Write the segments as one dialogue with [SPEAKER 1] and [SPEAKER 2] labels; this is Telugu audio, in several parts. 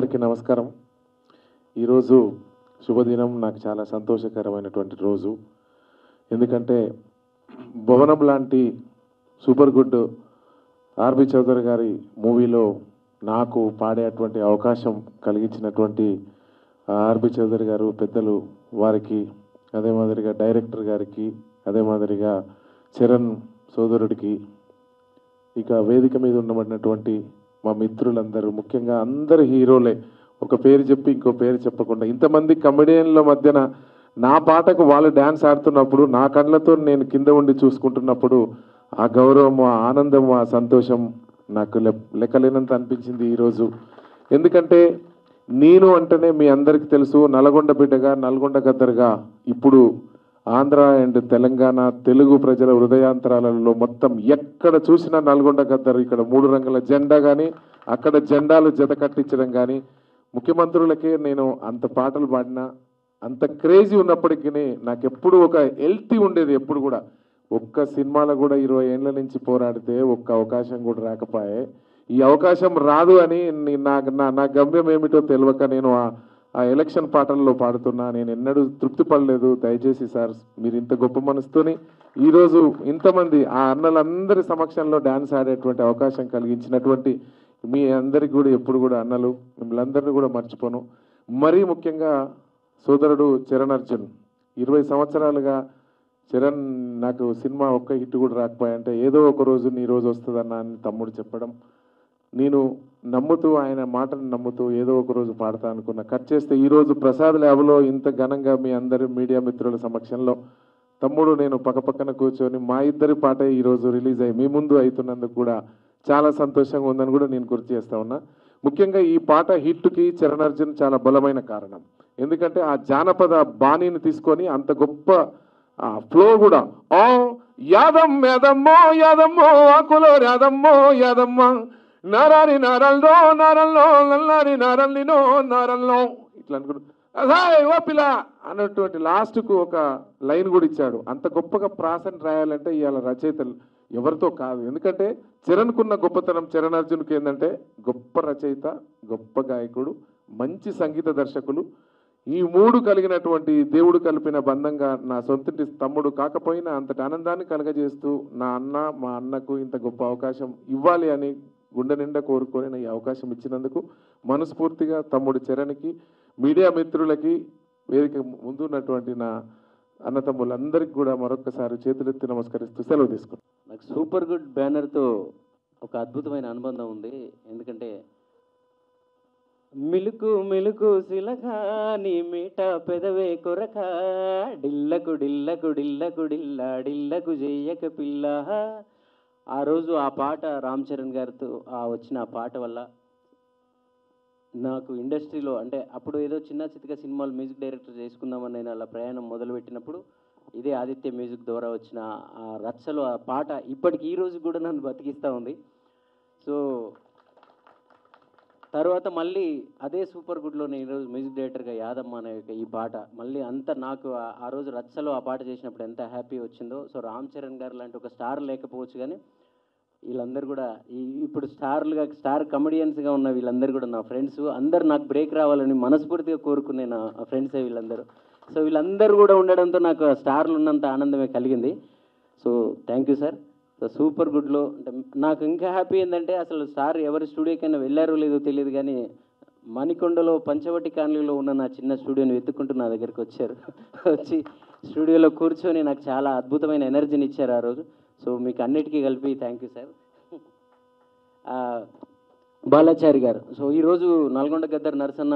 [SPEAKER 1] అందరికీ నమస్కారం. ఈరోజు శుభదినం, నాకు చాలా సంతోషకరమైనటువంటి రోజు. ఎందుకంటే భవనం లాంటి సూపర్ గుడ్ ఆర్బి చౌదరి గారి మూవీలో నాకు పాడేటువంటి అవకాశం కలిగించినటువంటి ఆర్బి చౌదరి గారు పెద్దలు వారికి, అదే మాదిరిగా డైరెక్టర్ గారికి, అదే మాదిరిగా చరణ్ సోదరుడికి, ఇక వేదిక మీద ఉండబడినటువంటి మా మిత్రులందరూ, ముఖ్యంగా అందరు హీరోలే, ఒక పేరు చెప్పి ఇంకో పేరు చెప్పకుండా ఇంతమంది కమెడియన్ల మధ్యన నా పాటకు వాళ్ళు డ్యాన్స్ ఆడుతున్నప్పుడు నా కళ్ళతో నేను కింద ఉండి చూసుకుంటున్నప్పుడు ఆ గౌరవం, ఆ ఆనందం, ఆ సంతోషం నాకు లెక్కలేనంత అనిపించింది ఈరోజు. ఎందుకంటే నేను అంటేనే మీ అందరికీ తెలుసు, నల్గొండ బిడ్డగా, నల్గొండ గద్దరుగా ఇప్పుడు ఆంధ్ర అండ్ తెలంగాణ తెలుగు ప్రజల హృదయాంతరాలలో మొత్తం ఎక్కడ చూసినా నల్గొండ గద్దరు. ఇక్కడ 3 రంగుల జెండా కానీ, అక్కడ జెండాలు జత కట్టించడం కానీ, ముఖ్యమంత్రులకే నేను అంత పాటలు పాడినా, అంత క్రేజీ ఉన్నప్పటికీ నాకు ఎప్పుడు ఒక హెల్తీ ఉండేది. ఎప్పుడు కూడా ఒక్క సినిమాలో కూడా 20 ఏళ్ళ నుంచి పోరాడితే ఒక్క అవకాశం కూడా రాకపోయే. ఈ అవకాశం రాదు అని నా గమ్యం ఏమిటో తెలియక నేను ఆ ఎలక్షన్ పాటల్లో పాడుతున్నా. నేను ఎన్నడూ తృప్తి పడలేదు. దయచేసి సార్, మీరు ఇంత గొప్ప మనసుతోని ఈరోజు ఇంతమంది ఆ అన్నలందరి సమక్షంలో డ్యాన్స్ ఆడేటువంటి అవకాశం కలిగించినటువంటి మీ అందరికి కూడా ఎప్పుడు కూడా అన్నలు, మిమ్మల్ని అందరినీ కూడా మర్చిపోను. మరీ ముఖ్యంగా సోదరుడు చరణ్ అర్జున్, 20 సంవత్సరాలుగా చరణ్ నాకు సినిమా ఒక్క హిట్ కూడా రాకపోయాయంటే ఏదో ఒక రోజు నీ రోజు వస్తుందన్న అని తమ్ముడు చెప్పడం, నేను నమ్ముతూ, ఆయన మాటను నమ్ముతూ ఏదో ఒక రోజు పాడతా అనుకున్నా. కట్ చేస్తే ఈరోజు ప్రసాద్ ల్యాబ్లో ఇంత ఘనంగా మీ అందరి మీడియా మిత్రుల సమక్షంలో తమ్ముడు నేను పక్కపక్కన కూర్చొని మా ఇద్దరి పాటే ఈరోజు రిలీజ్ అయ్యి మీ ముందు అవుతున్నందుకు కూడా చాలా సంతోషంగా ఉందని కూడా నేను గుర్తు చేస్తా ఉన్నా. ముఖ్యంగా ఈ పాట హిట్కి చరణ్ అర్జున్ చాలా బలమైన కారణం. ఎందుకంటే ఆ జానపద బాణీని తీసుకొని అంత గొప్ప ఫ్లో కూడా, ఓ యాదమ్ యాదమ్మో యాదమ్మో ఆకులో యాదమ్మో యాదమ్మ నారాని నారల్లో నారల్లో నల్లారి నారల్లినో నారల్లో ఇట్లా అనుకుంటు అదే ఓ పిల్ల అన్నటువంటి లాస్ట్కు ఒక లైన్ కూడా ఇచ్చాడు. అంత గొప్పగా ప్రాసను రాయాలంటే ఇవాళ రచయితలు ఎవరితో కాదు. ఎందుకంటే చరణ్కున్న గొప్పతనం, చరణ్ అర్జున్కి ఏంటంటే గొప్ప రచయిత, గొప్ప గాయకుడు, మంచి సంగీత దర్శకులు. ఈ 3 కలిగినటువంటి దేవుడు కలిపిన బంధంగా నా సొంతటి తమ్ముడు కాకపోయినా అంతటి ఆనందాన్ని కలగజేస్తూ మా అన్నకు ఇంత గొప్ప అవకాశం ఇవ్వాలి అని గుండె నిండా కోరుకొని ఈ అవకాశం ఇచ్చినందుకు మనస్ఫూర్తిగా తమ్ముడు చరణ్కి, మీడియా మిత్రులకి, వేదిక ముందున్నటువంటి నా అన్నతమ్ములందరికీ కూడా మరొక్కసారి చేతులెత్తి నమస్కరిస్తూ సెలవు తీసుకున్నాను.
[SPEAKER 2] నాకు సూపర్ గుడ్ బ్యానర్తో ఒక అద్భుతమైన అనుబంధం ఉంది. ఎందుకంటే మిలుకు మిలుకు సిలక నీ మీట పెదవే కొరక డిల్లకు డిల్లకు డిల్లకు డిల్లా డిల్లకు చెయ్యక పిల్ల. ఆ రోజు ఆ పాట రామ్ చరణ్ గారితో వచ్చిన ఆ పాట వల్ల నాకు ఇండస్ట్రీలో, అంటే అప్పుడు ఏదో చిన్న చితక సినిమాలు మ్యూజిక్ డైరెక్టర్ చేసుకుందామని నేను అలా ప్రయాణం మొదలుపెట్టినప్పుడు ఇదే ఆదిత్య మ్యూజిక్ ద్వారా వచ్చిన ఆ రచ్చలో ఆ పాట ఇప్పటికి ఈ రోజు కూడా నన్ను బతికిస్తూ ఉంది. సో తర్వాత మళ్ళీ అదే సూపర్ గుడ్లో నేను ఈరోజు మ్యూజిక్ డైరెక్టర్గా యాదమ్మ అనే ఈ పాట మళ్ళీ అంత నాకు ఆ రోజు రచ్చలో ఆ పాట చేసినప్పుడు ఎంత హ్యాపీ వచ్చిందో. సో రామ్ చరణ్ గారు లాంటి ఒక స్టార్ లేకపోవచ్చు, కానీ వీళ్ళందరూ కూడా ఇప్పుడు స్టార్ కమెడియన్స్గా ఉన్న వీళ్ళందరూ కూడా నా ఫ్రెండ్స్. అందరు నాకు బ్రేక్ రావాలని మనస్ఫూర్తిగా కోరుకునే నా ఫ్రెండ్సే వీళ్ళందరూ. సో వీళ్ళందరూ కూడా ఉండడంతో నాకు స్టార్లు ఉన్నంత ఆనందమే కలిగింది. So thank you sir. So super గుడ్లో అంటే నాకు ఇంకా హ్యాపీ ఏంటంటే అసలు సార్ ఎవరి స్టూడియోకైనా వెళ్ళారో లేదో తెలియదు, కానీ మణికొండలో పంచవటి కాలనీలో ఉన్న నా చిన్న స్టూడియోని వెతుక్కుంటూ నా దగ్గరికి వచ్చారు. వచ్చి స్టూడియోలో కూర్చొని నాకు చాలా అద్భుతమైన ఎనర్జీని ఇచ్చారు ఆ రోజు. సో మీకు అన్నిటికీ కలిపి థ్యాంక్ యూ సార్. బాలాచారి గారు, సో ఈరోజు నల్గొండ గద్దర్ నరసన్న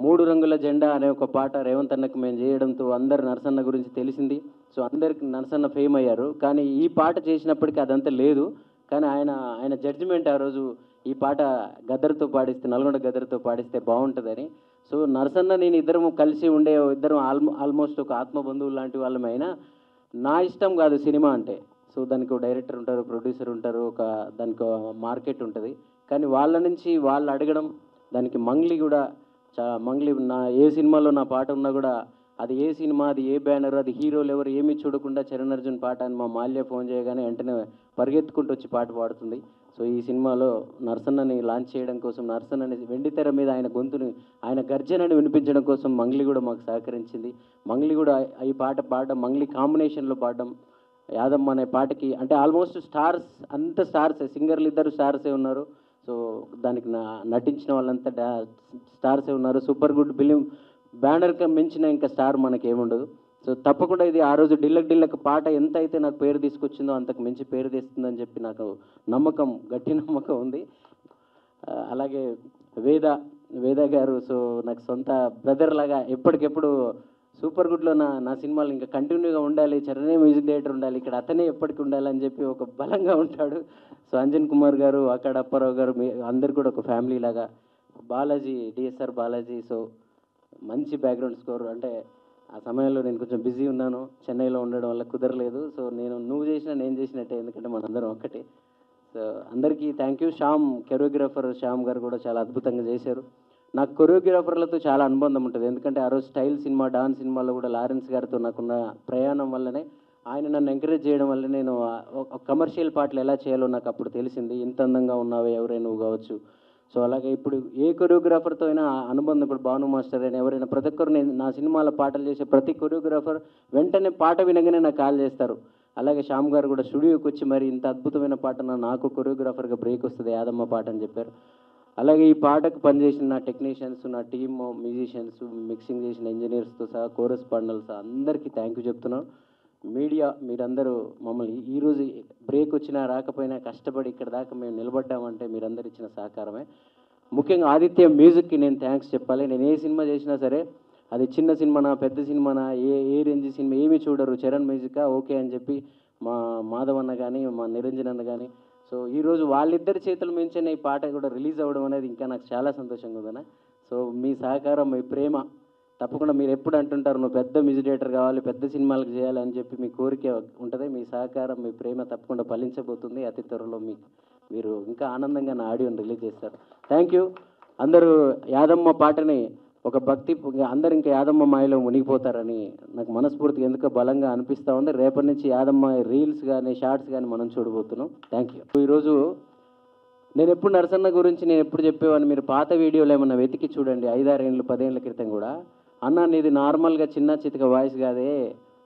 [SPEAKER 2] 3 రంగుల జెండా అనే ఒక పాట రేవంత్ అన్నకు మేము చేయడంతో అందరు నరసన్న గురించి తెలిసింది. సో అందరికి నరసన్న ఫేమ్ అయ్యారు. కానీ ఈ పాట చేసినప్పటికీ అదంతా లేదు. కానీ ఆయన జడ్జిమెంట్ ఆ రోజు ఈ పాట గద్దర్తో పాడిస్తే, నల్గొండ గద్దర్తో పాడిస్తే బాగుంటుందని. సో నరసన్న నేను ఇద్దరం కలిసి ఉండే ఇద్దరం ఆల్మోస్ట్ ఒక ఆత్మబంధువులు లాంటి వాళ్ళమైనా నా ఇష్టం కాదు సినిమా అంటే. సో దానికి ఒక డైరెక్టర్ ఉంటారు, ప్రొడ్యూసర్ ఉంటారు, దానికి మార్కెట్ ఉంటుంది. కానీ వాళ్ళ నుంచి వాళ్ళు అడగడం, దానికి మంగ్లీ కూడా మంగ్లీ నా ఏ సినిమాలో నా పాట ఉన్నా కూడా అది ఏ సినిమా, అది ఏ బ్యానర్, అది హీరోలు ఎవరు ఏమీ చూడకుండా చరణ్ అర్జున్ పాట అని మా మాల్య ఫోన్ చేయగానే వెంటనే పరిగెత్తుకుంటూ వచ్చి పాట పాడుతుంది. సో ఈ సినిమాలో నరసన్నని లాంచ్ చేయడం కోసం, నరసన్నని వెండితెర మీద ఆయన గొంతుని, ఆయన గర్జనని వినిపించడం కోసం మంగ్లీ కూడా మాకు సహకరించింది. మంగ్లీ కూడా ఈ పాట పాడడం, మంగ్లీ కాంబినేషన్లో పాడడం, యాదమ్మ అనే పాటకి అంటే ఆల్మోస్ట్ స్టార్స్, అంత స్టార్సే, సింగర్లు ఇద్దరు స్టార్సే ఉన్నారు. సో దానికి నటించిన వాళ్ళంతా స్టార్సే ఉన్నారు. సూపర్ గుడ్ ఫిలిం బ్యానర్కి మించిన ఇంకా స్టార్ మనకి ఏముండదు. సో తప్పకుండా ఇది ఆ రోజు డిల్లక్ పాట ఎంత అయితే నాకు పేరు తీసుకొచ్చిందో అంతకు మించి పేరు తెస్తుందని చెప్పి నాకు నమ్మకం, గట్టి నమ్మకం ఉంది. అలాగే వేద గారు, సో నాకు సొంత బ్రదర్ లాగా ఎప్పటికెప్పుడు సూపర్ గుడ్లో నా సినిమాలు ఇంకా కంటిన్యూగా ఉండాలి, చరణే మ్యూజిక్ డైరెక్టర్ ఉండాలి, ఇక్కడ అతనే ఎప్పటికి ఉండాలని చెప్పి ఒక బలంగా ఉంటాడు. సో అంజన్ కుమార్ గారు, అక్కడ అప్పారావు గారు, అందరు కూడా ఒక ఫ్యామిలీ లాగా. బాలాజీ, డిఎస్ఆర్ బాలాజీ, సో మంచి బ్యాక్గ్రౌండ్ స్కోర్. అంటే ఆ సమయంలో నేను కొంచెం బిజీ ఉన్నాను, చెన్నైలో ఉండడం వల్ల కుదరలేదు. సో నువ్వు చేసినా నేను చేసినట్టే, ఎందుకంటే మనందరం ఒక్కటే. సో అందరికీ థ్యాంక్ యూ. కొరియోగ్రాఫర్ శ్యామ్ గారు కూడా చాలా అద్భుతంగా చేశారు. నాకు కొరియోగ్రాఫర్లతో చాలా అనుబంధం ఉంటుంది, ఎందుకంటే ఆ రోజు స్టైల్ సినిమా, డాన్స్ సినిమాలో కూడా లారెన్స్ గారితో నాకున్న ప్రయాణం వల్లనే, ఆయన నన్ను ఎంకరేజ్ చేయడం వల్ల నేను ఒక కమర్షియల్ పాటలు ఎలా చేయాలో నాకు అప్పుడు తెలిసింది. ఇంత అందంగా ఉన్నావే ఎవరే నువ్వు కావచ్చు. సో అలాగే ఇప్పుడు ఏ కొరియోగ్రాఫర్తో అయినా అనుబంధం, ఇప్పుడు భాను మాస్టర్ అయినా ఎవరైనా, ప్రతి ఒక్కరు నేను నా సినిమాలో పాటలు చేసే ప్రతి కొరియోగ్రాఫర్ వెంటనే పాట వినగానే నాకు కాల్ చేస్తారు. అలాగే శ్యామ్ గారు కూడా స్టూడియోకి వచ్చి మరి ఇంత అద్భుతమైన పాట నాకు కొరియోగ్రాఫర్గా బ్రేక్ వస్తుంది యాదమ్మ పాట అని చెప్పారు. అలాగే ఈ పాటకు పనిచేసిన నా టెక్నీషియన్స్, నా టీమ్ మ్యూజిషియన్స్, మిక్సింగ్ చేసిన ఇంజనీర్స్తో సహా, కోరస్ పాండల్స్ అందరికీ థ్యాంక్ యూ చెప్తున్నాను. మీడియా మీరందరూ మమ్మల్ని ఈరోజు బ్రేక్ వచ్చినా రాకపోయినా కష్టపడి ఇక్కడ దాకా మేము నిలబడ్డామంటే మీరందరూ ఇచ్చిన సహకారమే. ముఖ్యంగా ఆదిత్య మ్యూజిక్కి నేను థ్యాంక్స్ చెప్పాలి. నేను ఏ సినిమా చేసినా సరే, అది చిన్న సినిమానా పెద్ద సినిమానా ఏ రేంజ్ సినిమా ఏమీ చూడరు, చరణ్ మ్యూజికా ఓకే అని చెప్పి మా మాధవ్ అన్న కానీ మా నిరంజన్ అన్న కానీ. సో ఈరోజు వాళ్ళిద్దరి చేతుల మించిన ఈ పాట కూడా రిలీజ్ అవ్వడం అనేది ఇంకా నాకు చాలా సంతోషంగా ఉందన్న. సో మీ సహకారం, మీ ప్రేమ తప్పకుండా, మీరు ఎప్పుడు అంటుంటారు నువ్వు పెద్ద మ్యూజిక్ డైరెక్టర్ కావాలి, పెద్ద సినిమాలకు చేయాలి అని చెప్పి మీ కోరిక ఉంటుంది. మీ సహకారం, మీ ప్రేమ తప్పకుండా ఫలించబోతుంది. అతి త్వరలో మీరు ఇంకా ఆనందంగా నా ఆడియోని రిలీజ్ చేస్తారు. Thank you. అందరూ యాదమ్మ పాటని ఒక భక్తి, అందరు ఇంకా యాదమ్మ మాయలో మునిగిపోతారని నాకు మనస్ఫూర్తిగా ఎందుకో బలంగా అనిపిస్తూ ఉంది. రేపటి నుంచి యాదమ్మ రీల్స్ కానీ షార్ట్స్ కానీ మనం చూడబోతున్నాం. Thank you. ఈరోజు నేను ఎప్పుడు నరసన్న గురించి నేను ఎప్పుడు చెప్పేవాడిని, మీరు పాత వీడియోలు ఏమన్నా వెతికి చూడండి, 5-6 ఏళ్ళు 10 ఏళ్ళ క్రితం కూడా. అన్న నీది నార్మల్గా చిన్న చితక వాయిస్ కాదే,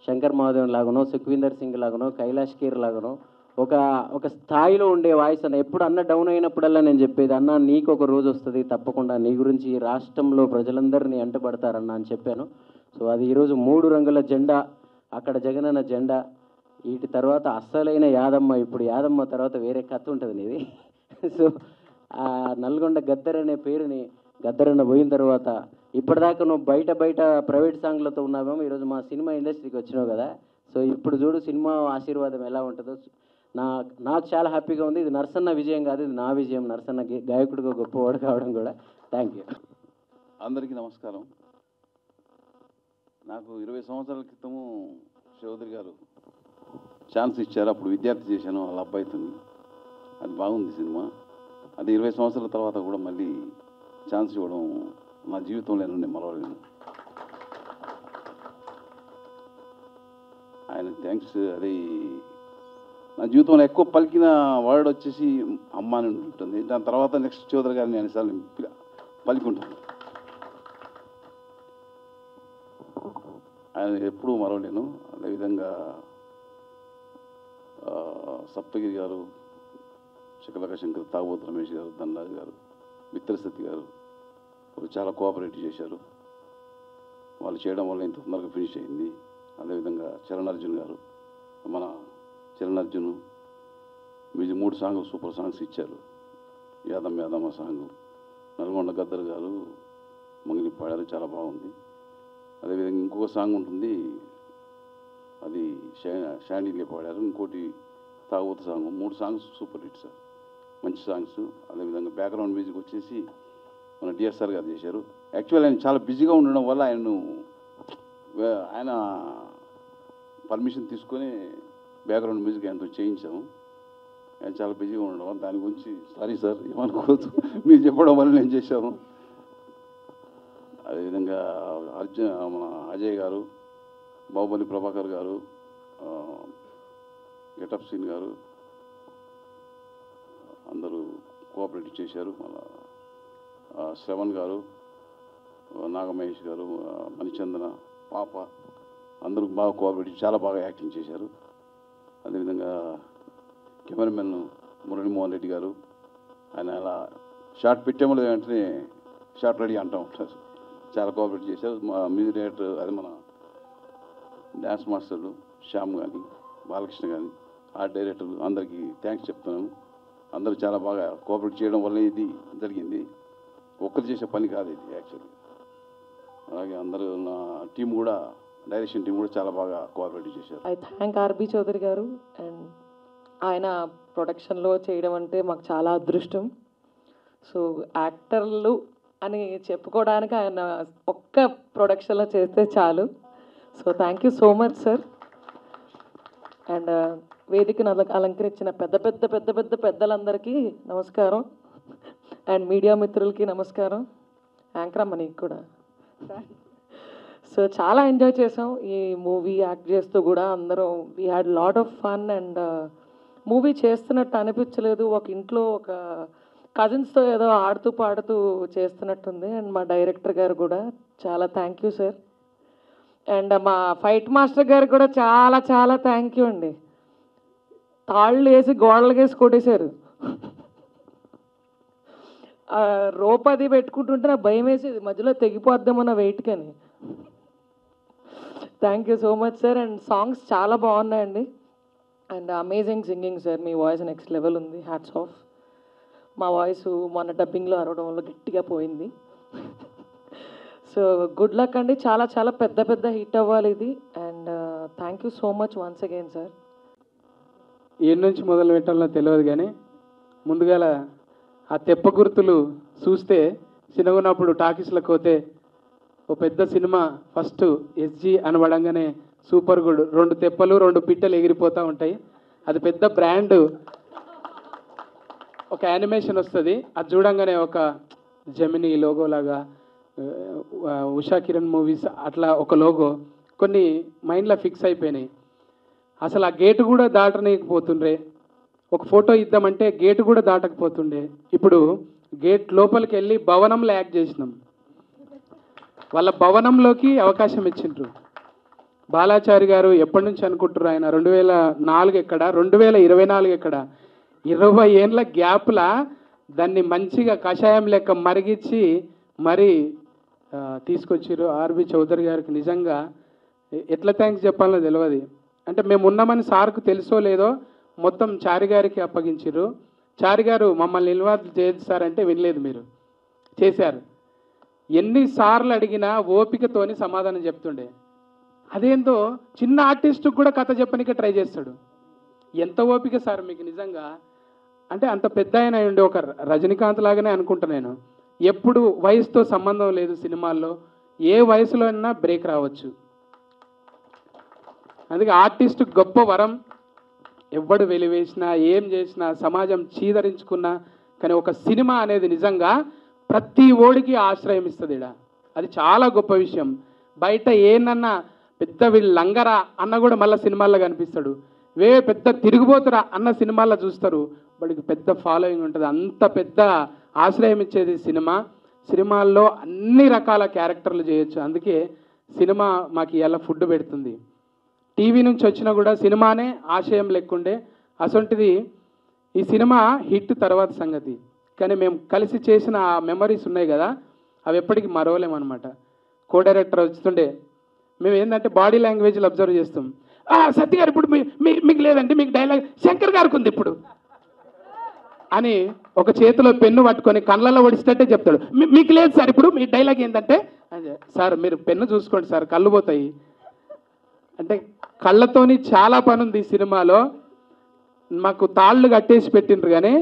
[SPEAKER 2] శంకర్ మహాదేవన్ లాగానో, సుఖ్వీందర్ సింగ్ లాగానో, కైలాష్ ఖేర్ లాగానో ఒక స్థాయిలో ఉండే వాయిస్ అన్న. ఎప్పుడు అన్న డౌన్ అయినప్పుడల్లా నేను చెప్పేది, అన్న నీకు ఒక రోజు వస్తుంది తప్పకుండా, నీ గురించి ఈ రాష్ట్రంలో ప్రజలందరినీ అంటపడతారన్న అని చెప్పాను. సో అది ఈరోజు 3 రంగుల జెండా, అక్కడ జగనన్న జెండా, వీటి తర్వాత అస్సలైన యాదమ్మ. ఇప్పుడు యాదమ్మ తర్వాత వేరే కథ ఉంటుంది నీది. సో ఆ నల్గొండ గద్దర్ అనే పేరుని, గద్దరన్న పోయిన తర్వాత ఇప్పటిదాకా నువ్వు బయట ప్రైవేట్ సాంగ్లతో ఉన్నావేమో, ఈరోజు మా సినిమా ఇండస్ట్రీకి వచ్చినావు కదా. సో ఇప్పుడు చూడు సినిమా ఆశీర్వాదం ఎలా ఉంటుందో. నాకు చాలా హ్యాపీగా ఉంది. ఇది నరసన్న విజయం కాదు, ఇది నా విజయం. నరసన్న గాయకుడిగా గొప్పవాడు కావడం కూడా. Thank you.
[SPEAKER 3] అందరికీ నమస్కారం. నాకు 20 సంవత్సరాల క్రితము చౌదరి గారు ఛాన్స్ ఇచ్చారు. అప్పుడు విద్యార్థి చేశాను వాళ్ళ అబ్బాయితో. అది బాగుంది సినిమా. అది 20 సంవత్సరాల తర్వాత కూడా మళ్ళీ ఛాన్స్ ఇవ్వడం నా జీవితంలో నేను మరవలేను. ఆయన థ్యాంక్స్. అది నా జీవితంలో ఎక్కువ పలికిన వర్డ్ వచ్చేసి అమ్మ అని ఉంటుంది. దాని తర్వాత నెక్స్ట్ చౌదరి గారిని అన్నిసార్లు పలికుంటాను. ఆయన ఎప్పుడూ మరవలేను. అదేవిధంగా సప్తగిరి గారు, శకలక శంకర్, తాగోతు రమేష్ గారు, ధనరాజ్ గారు, మిత్రసతి గారు చాలా కోఆపరేట్ చేశారు. వాళ్ళు చేయడం వల్ల ఇంత తొందరగా ఫినిష్ అయింది. అదేవిధంగా చరణ్ అర్జున్ గారు, మన చరణ్ అర్జున్ మ్యూజిక్ 3 సాంగ్లు సూపర్ సాంగ్స్ ఇచ్చారు. యాదమ్మ సాంగ్, నల్గొండ గద్దర్ గారు మంగిలి పాడారు, చాలా బాగుంది. అదేవిధంగా ఇంకొక సాంగ్ ఉంటుంది, అది షాండీలే పాడారు. ఇంకోటి తాగోతు song. 3 songs super hit sir, మంచి సాంగ్స్. అదేవిధంగా బ్యాక్గ్రౌండ్ మ్యూజిక్ వచ్చేసి మన డిఎస్ఆర్ గారు చేశారు. యాక్చువల్ ఆయన చాలా బిజీగా ఉండడం వల్ల ఆయన పర్మిషన్ తీసుకొని బ్యాక్గ్రౌండ్ మ్యూజిక్ ఆయనతో చేయించాము. ఆయన చాలా బిజీగా ఉండడం వల్ల దాని గురించి సారీ సార్, ఏమనుకోవద్దు, మీరు చెప్పడం వల్ల నేను చేశాను. అదేవిధంగా మన అజయ్ గారు, బాహుబలి ప్రభాకర్ గారు, గెటప్ సీన్ గారు, అందరూ కోఆపరేట్ చేశారు. మళ్ళా శ్రవణ్ గారు, నాగమహేష్ గారు, మణిచందన, పాప అందరూ బాగా కోఆపరేట్ చాలా బాగా యాక్టింగ్ చేశారు. అదేవిధంగా కెమెరామెన్ మురళీమోహన్ రెడ్డి గారు, ఆయన అలా షార్ట్ పెట్టేమో వెంటనే షార్ట్ రెడీ అంటూ ఉంటారు. చాలా కోఆపరేట్ చేశారు. మా మ్యూజిక్ డైరెక్టర్ అదే మన డ్యాన్స్ మాస్టర్లు శ్యామ్ కానీ, బాలకృష్ణ కానీ, ఆర్ట్ డైరెక్టర్లు అందరికీ థ్యాంక్స్ చెప్తున్నాను. అందరూ చాలా బాగా కోఆపరేట్ చేయడం వల్ల ఇది జరిగింది. ఒక్కరు చేసే పని కాదు ఇది యాక్చువల్లీ. అలాగే అందరూ నా టీం కూడా, డైరెక్షన్ టీం కూడా చాలా బాగా కోఆపరేట్ చేశారు.
[SPEAKER 4] ఐ థ్యాంక్ ఆర్బి చౌదరి గారు. అండ్ ఆయన ప్రొడక్షన్లో చేయడం అంటే మాకు చాలా అదృష్టం. సో యాక్టర్లు అని చెప్పుకోవడానికి ఆయన ఒక్క ప్రొడక్షన్లో చేస్తే చాలు. So thank you so much sir. And వేదికను అలంకరించిన పెద్ద పెద్ద పెద్ద పెద్ద పెద్దలందరికీ నమస్కారం. అండ్ మీడియా మిత్రులకి నమస్కారం. యాంకర్ అమ్మ నీకు కూడా. సో చాలా ఎంజాయ్ చేసాం ఈ మూవీ యాక్ట్ చేస్తూ కూడా. అందరం we had lot of fun. And movie చేస్తున్నట్టు అనిపించలేదు. ఒక ఇంట్లో ఒక కజిన్స్తో ఏదో ఆడుతూ పాడుతూ చేస్తున్నట్టుంది. అండ్ మా డైరెక్టర్ గారు కూడా చాలా థ్యాంక్ యూ సార్. అండ్ మా ఫైట్ మాస్టర్ గారు కూడా చాలా చాలా థ్యాంక్ యూ అండి. తాళ్ళు వేసి గోడలకి వేసి కొట్టేశారు. రోపది పెట్టుకుంటుంటే నాకు భయం వేసేది, మధ్యలో తెగిపోద్దామన్న వెయిట్కి అని. Thank you so much sir. And songs చాలా బాగున్నాయండి. And amazing singing sir. మీ వాయిస్ నెక్స్ట్ లెవెల్ ఉంది. Hats off. మా వాయిస్ మొన్న డబ్బింగ్లో అరవడం వల్ల గట్టిగా పోయింది. సో గుడ్ లక్ అండి. చాలా చాలా పెద్ద పెద్ద హిట్ అవ్వాలి ఇది. And thank you so much once again sir.
[SPEAKER 5] ఏ నుంచి మొదలు పెట్టాలో తెలియదు కానీ ముందుగాల ఆ తెప్ప గుర్తులు చూస్తే చిన్నగున్నప్పుడు టాకీస్లకు పోతే ఓ పెద్ద సినిమా ఫస్ట్ ఎస్జీ అనబడంగానే సూపర్ గుడ్ 2 తెప్పలు 2 పిట్టలు ఎగిరిపోతూ ఉంటాయి. అది పెద్ద బ్రాండ్. ఒక యానిమేషన్ వస్తుంది, అది చూడంగానే ఒక జెమినీ లోగో లాగా, ఉషా కిరణ్ మూవీస్ అట్లా ఒక లోగో కొన్ని మైండ్లో ఫిక్స్ అయిపోయినాయి. అసలు ఆ గేటు కూడా దాటనీయకపోతుండ్రే. ఒక ఫోటో ఇద్దామంటే గేటు కూడా దాటకపోతుండే. ఇప్పుడు గేట్ లోపలికి వెళ్ళి భవనంలో యాక్ట్ చేసినాం. వాళ్ళ భవనంలోకి అవకాశం ఇచ్చిండ్రు. బాలాచారి గారు ఎప్పటి నుంచి అనుకుంటారు ఆయన 2004 ఎక్కడ, 2024 ఎక్కడ, 20 ఏళ్ళ గ్యాప్లా దాన్ని మంచిగా కషాయం లెక్క మరిగించి మరీ తీసుకొచ్చారు. ఆర్బి చౌదరి గారికి నిజంగా ఎట్లా థ్యాంక్స్ చెప్పాలో తెలియదు. అంటే మేము ఉన్నామని సార్కు తెలుసో లేదో మొత్తం చారి గారికి అప్పగించారు. చారి గారు మమ్మల్ని ఇన్వాల్వ్ చేయదు సార్ అంటే వినలేదు, మీరు చేశారు. ఎన్నిసార్లు అడిగినా ఓపికతోని సమాధానం చెప్తుండే. అదేందో చిన్న ఆర్టిస్ట్కి కూడా కథ చెప్పనికే ట్రై చేస్తాడు. ఎంత ఓపిక సార్ మీకు నిజంగా. అంటే అంత పెద్ద ఆయన ఉండే ఒక రజనీకాంత్ లాగానే అనుకుంటా నేను. ఎప్పుడు వయసుతో సంబంధం లేదు సినిమాల్లో, ఏ వయసులో అయినా బ్రేక్ రావచ్చు. అందుకే ఆర్టిస్ట్ గొప్ప వరం. ఎవడు వెలివేసినా ఏం చేసినా సమాజం చీదరించుకున్నా కానీ ఒక సినిమా అనేది నిజంగా ప్రతి ఓడికి ఆశ్రయం ఇస్తుంది. అది చాలా గొప్ప విషయం. బయట ఏనన్నా పెద్ద వీళ్ళు లంగరా అన్న కూడా మళ్ళీ సినిమాల్లో కనిపిస్తాడు. పెద్ద తిరిగిపోతురా అన్న సినిమాల్లో చూస్తారు. వాడికి పెద్ద ఫాలోయింగ్ ఉంటుంది. అంత పెద్ద ఆశ్రయం ఇచ్చేది సినిమా. సినిమాల్లో అన్ని రకాల క్యారెక్టర్లు చేయొచ్చు. అందుకే సినిమా మాకు ఇలా ఫుడ్ పెడుతుంది. టీవీ నుంచి వచ్చినా కూడా సినిమానే ఆశయం లెక్కుండే. అసొంటిది ఈ సినిమా హిట్ తర్వాత సంగతి. కానీ మేము కలిసి చేసిన ఆ మెమరీస్ ఉన్నాయి కదా, అవి ఎప్పటికీ మరవలేమన్నమాట. కో డైరెక్టర్ వస్తుండే మేము ఏంటంటే బాడీ లాంగ్వేజ్లు అబ్జర్వ్ చేస్తాం. సత్య గారు ఇప్పుడు మీకు లేదండి, మీకు డైలాగ్ శంకర్ గారికి ఉంది ఇప్పుడు అని ఒక చేతిలో పెన్ను పట్టుకొని కళ్ళల్లో ఒడిస్తేటే చెప్తాడు. మీకు లేదు సార్ ఇప్పుడు, మీ డైలాగ్ ఏంటంటే సార్ మీరు పెన్ను చూసుకోండి సార్ కళ్ళు పోతాయి అంటే. కళ్ళతోని చాలా పని ఉంది ఈ సినిమాలో. మాకు తాళ్ళు కట్టేసి పెట్టిండ్రు కానీ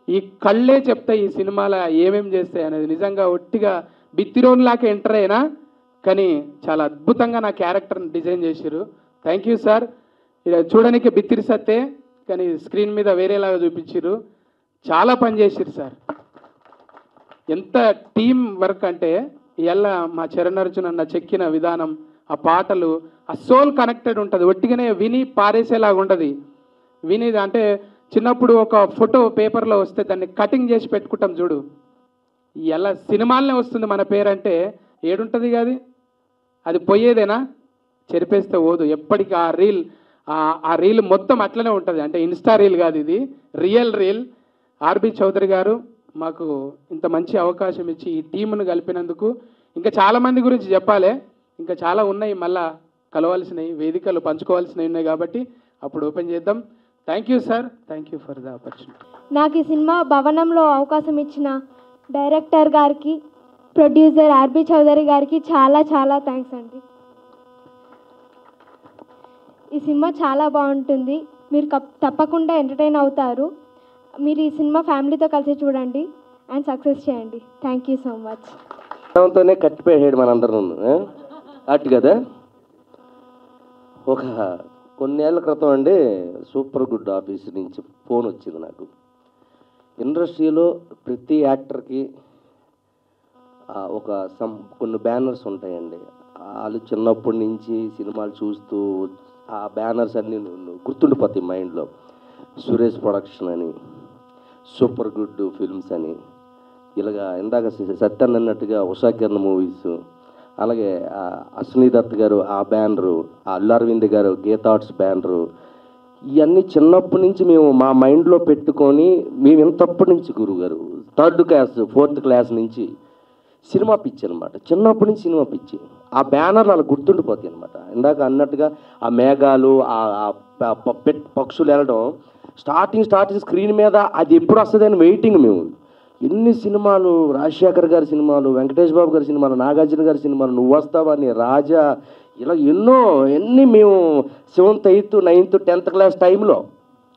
[SPEAKER 5] ఈ కళ్ళే చెప్తాయి ఈ సినిమాలో ఏమేమి చేస్తాయి అనేది. నిజంగా ఒట్టిగా బిత్తిరోన్లాగా ఎంటర్ అయినా కానీ చాలా అద్భుతంగా నా క్యారెక్టర్ని డిజైన్ చేశారు. Thank you sir. ఇలా చూడడానికి బిత్తిరి సత్తే కానీ స్క్రీన్ మీద వేరేలాగా చూపించారు. చాలా పని చేసిరు సార్. ఎంత టీం వర్క్ అంటే ఇలా మా చరణ్ అర్జున్ అన్న చెక్కిన విధానం, ఆ పాటలు, ఆ సోల్ కనెక్టెడ్ ఉంటుంది. ఒట్టిగానే విని పారేసేలాగా ఉండదు. విని అంటే చిన్నప్పుడు ఒక ఫోటో పేపర్లో వస్తే దాన్ని కటింగ్ చేసి పెట్టుకుంటాం చూడు, ఎలా సినిమాలనే వస్తుంది మన పేరంటే ఏడుంటుంది కాదు, అది పోయేదేనా? చెరిపేస్తే పోదు, ఎప్పటికీ ఆ రీల్ మొత్తం అట్లనే ఉంటుంది. అంటే ఇన్స్టా రీల్ కాదు, ఇది రియల్ రీల్. ఆర్బి చౌదరి గారు మాకు ఇంత మంచి అవకాశం ఇచ్చి ఈ టీమును కలిపినందుకు, ఇంకా చాలామంది గురించి చెప్పాలి, ఇంకా చాలా ఉన్నాయి, మళ్ళా కలవాల్సినవి, వేదికలు పంచుకోవాల్సినవి ఉన్నాయి, కాబట్టి అప్పుడు ఓపెన్ చేద్దాం. Thank you sir, thank you for the opportunity.
[SPEAKER 6] నాకు ఈ సినిమా భవనంలో అవకాశం ఇచ్చిన డైరెక్టర్ గారికి, ప్రొడ్యూసర్ ఆర్బి చౌదరి గారికి చాలా చాలా థ్యాంక్స్ అండి. ఈ సినిమా చాలా బాగుంటుంది, మీరు తప్పకుండా ఎంటర్టైన్ అవుతారు. మీరు ఈ సినిమా ఫ్యామిలీతో కలిసి చూడండి అండ్ సక్సెస్ చేయండి. Thank you so much.
[SPEAKER 7] తోనే కట్టిపోయాడు మనందరం అటు కదా. ఒక కొన్నేళ్ల క్రితం అండి సూపర్ గుడ్ ఆఫీస్ నుంచి ఫోన్ వచ్చింది నాకు. ఇండస్ట్రీలో ప్రతి యాక్టర్కి కొన్ని బ్యానర్స్ ఉంటాయండి. వాళ్ళు చిన్నప్పటి నుంచి సినిమాలు చూస్తూ ఆ బ్యానర్స్ అన్నీ గుర్తుండిపోతాయి మైండ్లో. సురేష్ ప్రొడక్షన్ అని, సూపర్ గుడ్ ఫిల్మ్స్ అని, ఇలాగా ఇందాక సత్యన్ అన్నట్టుగా ఉషా కిరణ్ మూవీస్, అలాగే అశ్విని దత్ గారు ఆ బ్యానరు, అల్లు అరవింద్ గారు గీతా ఆర్ట్స్ బ్యానరు, ఇవన్నీ చిన్నప్పటి నుంచి మేము మా మైండ్లో పెట్టుకొని మేము ఇంతప్పటి నుంచి గురువుగారు 3rd క్లాస్ 4th క్లాస్ నుంచి సినిమా పిచ్చి అనమాట. చిన్నప్పటి నుంచి సినిమా పిచ్చి. ఆ బ్యానర్లు అలా గుర్తుండిపోతాయి అనమాట. ఇందాక అన్నట్టుగా ఆ మేఘాలు, పక్షులు వెళ్ళడం, స్టార్టింగ్ స్క్రీన్ మీద అది ఎప్పుడు వస్తుంది అని వెయిటింగ్ మేము. ఎన్ని సినిమాలు, రాజశేఖర్ గారి సినిమాలు, వెంకటేష్ బాబు గారి సినిమాలు, నాగార్జున గారి సినిమాలు, నువ్వు వస్తావని, రాజా, ఇలా ఎన్ని మేము 7th 8th 9th 10th class టైంలో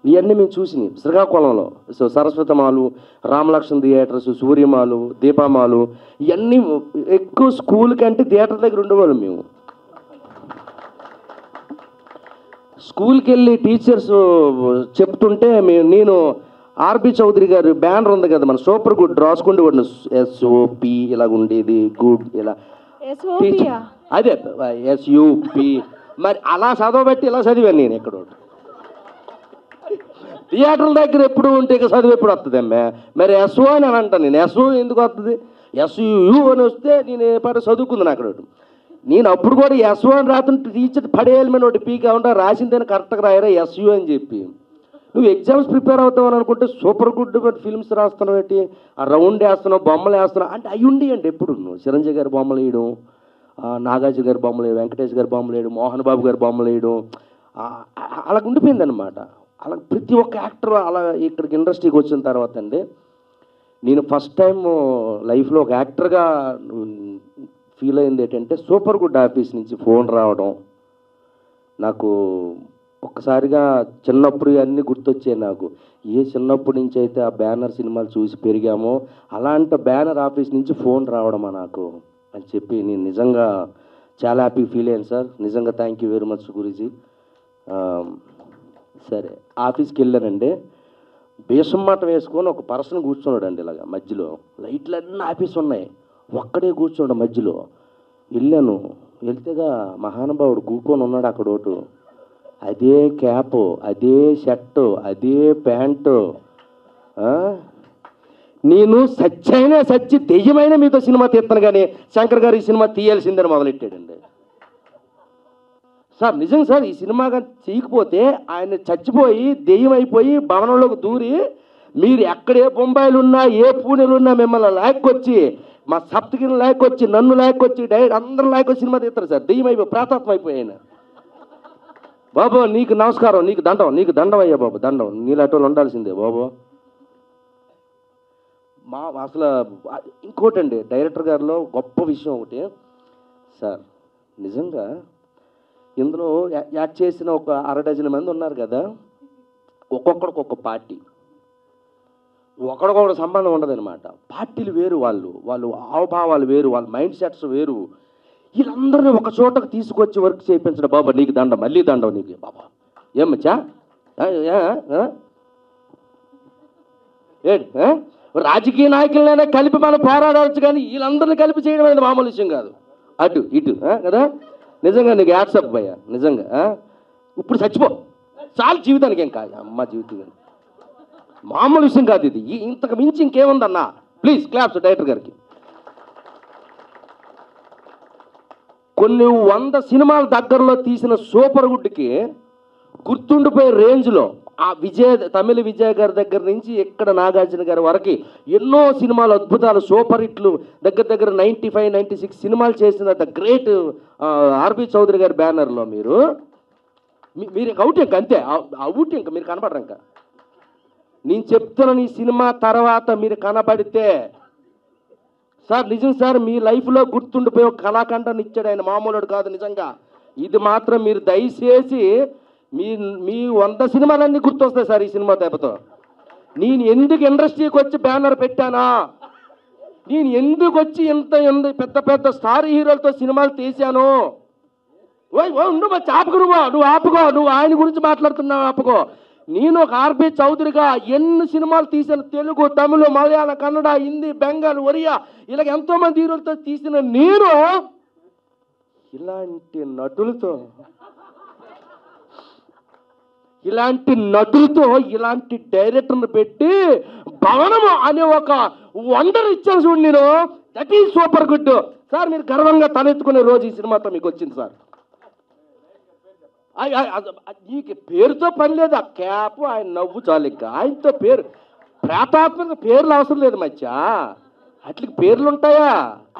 [SPEAKER 7] ఇవన్నీ మేము చూసినాయి శ్రీకాకుళంలో. సో సరస్వతమాలు, రామలక్ష్మణ థియేటర్స్, సూర్యమాలు, దీపామాలు, ఇవన్నీ ఎక్కువ స్కూల్ కంటే థియేటర్ దగ్గర ఉండేవాళ్ళం మేము. స్కూల్కి వెళ్ళి టీచర్స్ చెప్తుంటే నేను ఆర్బి చౌదరి గారు బ్యానర్ ఉంది కదా మన సూపర్ గుడ్ రాసుకుంటూ వాడిని ఎస్ఓపి ఇలాగ ఉండేది, గుడ్ ఇలా అదే ఎస్యూపి, మరి అలా చదవబెట్టి ఇలా చదివాను నేను. ఎక్కడ థియేటర్ల దగ్గర ఎప్పుడు ఉంటే ఇక చదువు ఎప్పుడు వస్తుంది అమ్మా? మరి ఎస్ఓ అని అంటాను నేను. ఎస్ఓ ఎందుకు వస్తుంది? ఎస్యు అని వస్తే నేను పాట చదువుకుంది అక్కడ. నేను అప్పుడు కూడా ఎస్ఓ అని రాతుంటే టీచర్ పడేయాలి ఒకటి పీకా ఉంటా, రాసిందని కరెక్ట్గా రాయరా ఎస్యు అని చెప్పి. నువ్వు ఎగ్జామ్స్ ప్రిపేర్ అవుతావని అనుకుంటే సూపర్ గుడ్ ఫిల్మ్స్ రాస్తున్నావు ఏంటి, ఆ రౌండ్ వేస్తున్నావు, బొమ్మలు వేస్తున్నావు అంటే అవి ఉండి అండి. ఎప్పుడు నువ్వు చిరంజీవి గారి బొమ్మలు వేయడం, నాగార్జున గారి బొమ్మలు వేయడం, వెంకటేష్ గారి బొమ్మలు వేయడం, మోహన్ బాబు గారి బొమ్మలు వేయడం, అలా ఉండిపోయింది అనమాట. అలా ప్రతి ఒక్క యాక్టర్ అలా ఇక్కడికి ఇండస్ట్రీకి వచ్చిన తర్వాత అండి నేను ఫస్ట్ టైం లైఫ్లో ఒక యాక్టర్గా ఫీల్ అయింది ఏంటంటే సూపర్ గుడ్ ఆఫీస్ నుంచి ఫోన్ రావడం. నాకు ఒక్కసారిగా చిన్నప్పుడు అన్నీ గుర్తొచ్చాయి నాకు. ఏ చిన్నప్పటి నుంచి అయితే ఆ బ్యానర్ సినిమాలు చూసి పెరిగామో అలాంటి బ్యానర్ ఆఫీస్ నుంచి ఫోన్ రావడమా నాకు అని చెప్పి నేను నిజంగా చాలా హ్యాపీ ఫీల్ అయ్యాను సార్. నిజంగా thank you very much Guruji. సరే ఆఫీస్కి వెళ్ళానండి, బేసమ్మాట వేసుకొని ఒక పర్సన్ కూర్చున్నాడు అండి ఇలాగా మధ్యలో. లైట్లు అన్నీ ఆఫీస్ ఉన్నాయి, ఒక్కడే కూర్చున్నాడు మధ్యలో. వెళ్ళాను, వెళ్తేగా మహానుభావుడు కూకొని ఉన్నాడు అక్కడ ఒకటి. అదే క్యాపు, అదే షర్టు, అదే ప్యాంటు. నేను సచ్చి దెయ్యమైన మీతో సినిమా తీస్తాను కానీ శంకర్ గారు ఈ సినిమా తీయాల్సిందని మొదలెట్టాడండి. సార్ నిజంగా సార్, ఈ సినిమా కానీ చేయకపోతే ఆయన చచ్చిపోయి దెయ్యం అయిపోయి భవనంలోకి దూరి మీరు ఎక్కడే బొంబాయిలు ఉన్నా ఏ పూణెలు ఉన్నా మిమ్మల్ని లాక్కొచ్చి మా సప్తగిరిని లాక్కొచ్చి నన్ను లాక్కొచ్చి డైరెక్ట్ అందరూ లాక్కొచ్చి సినిమా తీస్తారు సార్. దెయ్యం అయిపోయి ప్రాతాత్మ అయిపోయి ఆయన. బాబు నీకు నమస్కారం, నీకు దండం అయ్యా బాబు, దండం. నీలాంటి వాళ్ళు ఉండాల్సిందే బాబు. అసలు ఇంకోటండి డైరెక్టర్ గారిలో గొప్ప విషయం ఒకటి సార్, నిజంగా ఇందులో యాక్ట్ చేసిన ఒక 6 డజన్ మంది ఉన్నారు కదా, ఒక్కొక్కడికి ఒక్క పార్టీ, ఒకడికొకటి సంబంధం ఉండదన్నమాట. పార్టీలు వేరు, వాళ్ళు హావభావాలు వేరు, వాళ్ళ మైండ్ సెట్స్ వేరు. వీళ్ళందరినీ ఒక చోటకు తీసుకొచ్చి వర్క్ చేయించడం. బాబా నీకు దండం, మళ్ళీ దండం నీకు బాబా. ఏమచ్చా రాజకీయ నాయకులైనా కలిపి మనం పోరాడవచ్చు కానీ వీళ్ళందరినీ కలిపి చేయడం అనేది మామూలు విషయం కాదు. అటు ఇటు కదా. నిజంగా నీకు యాడ్సప్ భయ్యా, నిజంగా ఇప్పుడు చచ్చిపో చాలు, జీవితానికి ఏం కాదు అమ్మ జీవితం. మామూలు విషయం కాదు ఇది. ఇంతకు మించి ఇంకేముందన్నా? ప్లీజ్ క్లాప్స్ డైరెక్టర్ గారికి. కొన్ని 100 సినిమాల దగ్గరలో తీసిన సూపర్ గుడ్కి గుర్తుండిపోయే రేంజ్లో ఆ తమిళ విజయ్ గారి దగ్గర నుంచి ఇక్కడ నాగార్జున గారి వరకు ఎన్నో సినిమాలు అద్భుతాలు సూపర్ హిట్లు దగ్గర 95, 96 సినిమాలు చేసిన ద గ్రేట్ ఆర్బి చౌదరి గారి బ్యానర్లో మీరు అవుట్ ఇంక అంతే, అవుట్ ఇంక మీరు కనపడరు. ఇంకా నేను చెప్తున్నాను, ఈ సినిమా తర్వాత మీరు కనబడితే సార్ నిజం సార్ మీ లైఫ్లో గుర్తుండిపోయే ఒక కళాఖండాన్ని ఇచ్చాడు ఆయన, మామూలుడు కాదు నిజంగా. ఇది మాత్రం మీరు దయచేసి మీ 100 సినిమాలన్నీ గుర్తొస్తాయి సార్ ఈ సినిమా దెబ్బతో. నేను ఎందుకు ఇండస్ట్రీకి వచ్చి బ్యానర్ పెట్టానా, నేను ఎందుకు వచ్చి పెద్ద పెద్ద స్టార్ హీరోలతో సినిమాలు తీశాను. నువ్వు ఆపుకో, నువ్వు ఆయన గురించి మాట్లాడుతున్నావు ఆపుకో. నేను ఒక ఆర్బి చౌదరిగా ఎన్ని సినిమాలు తీశాను, తెలుగు, తమిళ, మలయాళ, కన్నడ, హిందీ, బెంగాల్, ఒరియా, ఇలాగ ఎంతోమంది హీరోలతో తీసిన నేను ఇలాంటి నటులతో ఇలాంటి డైరెక్టర్ని పెట్టి భవనము అనే ఒక వండర్ ఇచ్చాను చూడు నేను. That is super good sir. మీరు గర్వంగా తలెత్తుకునే రోజు ఈ సినిమాతో మీకు వచ్చింది సార్. నీకు పేరుతో పని లేదు, ఆ క్యాప్ ఆయన నవ్వు చాలు. ఇంకా ఆయనతో పేరు ప్రేతాత్మక పేర్లు అవసరం లేదు మధ్య. అట్లకి పేర్లు ఉంటాయా?